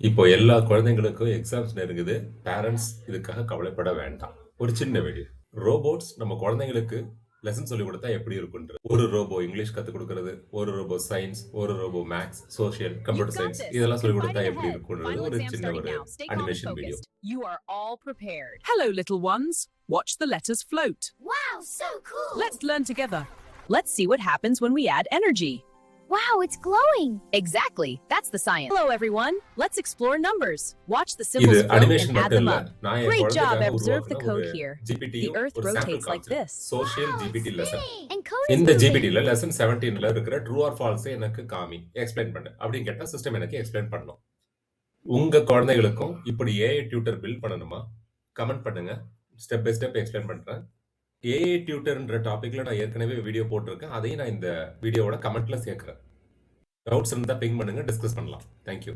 இப்போ எல்லா குழந்தைங்களுக்கும் எக்ஸாம்ஸ் நெருங்குது. பேரண்ட்ஸ் இதுக்காக கவலைப்பட வேண்டாம். ஒரு சின்ன வீடியோ. ரோபோட்ஸ் நம்ம குழந்தைங்களுக்கு லெசன் சொல்லிக் கொடுத்தா எப்படி இருக்குன்றது. ஒரு ரோபோ இங்கிலீஷ் கத்துக் கொடுக்கிறது, ஒரு ரோபோ சயின்ஸ், ஒரு robo maths, social, You've computer got science this. இதெல்லாம் சொல்லிக் கொடுத்தா Confiding எப்படி ahead. இருக்குன்றது Final ஒரு exam சின்ன starting ஒரு now. Stay calm and animation video. focused. You are all prepared. Hello, little ones. Watch the letters float. Wow, so cool! Let's learn together. Let's see what happens when we add energy. Wow, it's glowing! Exactly. That's the science. Hello, everyone. Let's explore numbers. Watch the இது symbols float animation and add மட்டும் them இல்ல. up. நான் என் Great job. குழந்தைக்காக Observe the உருவாக்குன ஒரு code here. GPT The Earth ஒரு sample rotates like காமிச்சேன். this. Social GPT lesson. And code is இந்த moving. ஜிபிடில லெசன் 17ல இருக்கிற ட்ரூ ஆர் ஃபால்ஸ் எனக்கு காமி எக்ஸ்பிளைன் பண்ணு அப்படின்னு கேட்டா சிஸ்டம் எனக்கு எக்ஸ்பிளைன் பண்ணும். உங்க குழந்தைகளுக்கும் இப்படி ஏஐ டியூட்டர் பில்ட் பண்ணணுமா? கமெண்ட் பண்ணுங்க. ஸ்டெப் பை ஸ்டெப் எக்ஸ்பிளைன் பண்றேன். ஏஐ டியூட்டர்ன்ற டாபிக்ல நான் ஏற்கனவே வீடியோ போட்டிருக்கேன். அதையும் நான் இந்த வீடியோவோட கமெண்ட்ல சேர்க்கிறேன். டவுட்ஸ் இருந்தா பிங் பண்ணுங்க, டிஸ்கஸ் பண்ணலாம். தேங்க்யூ.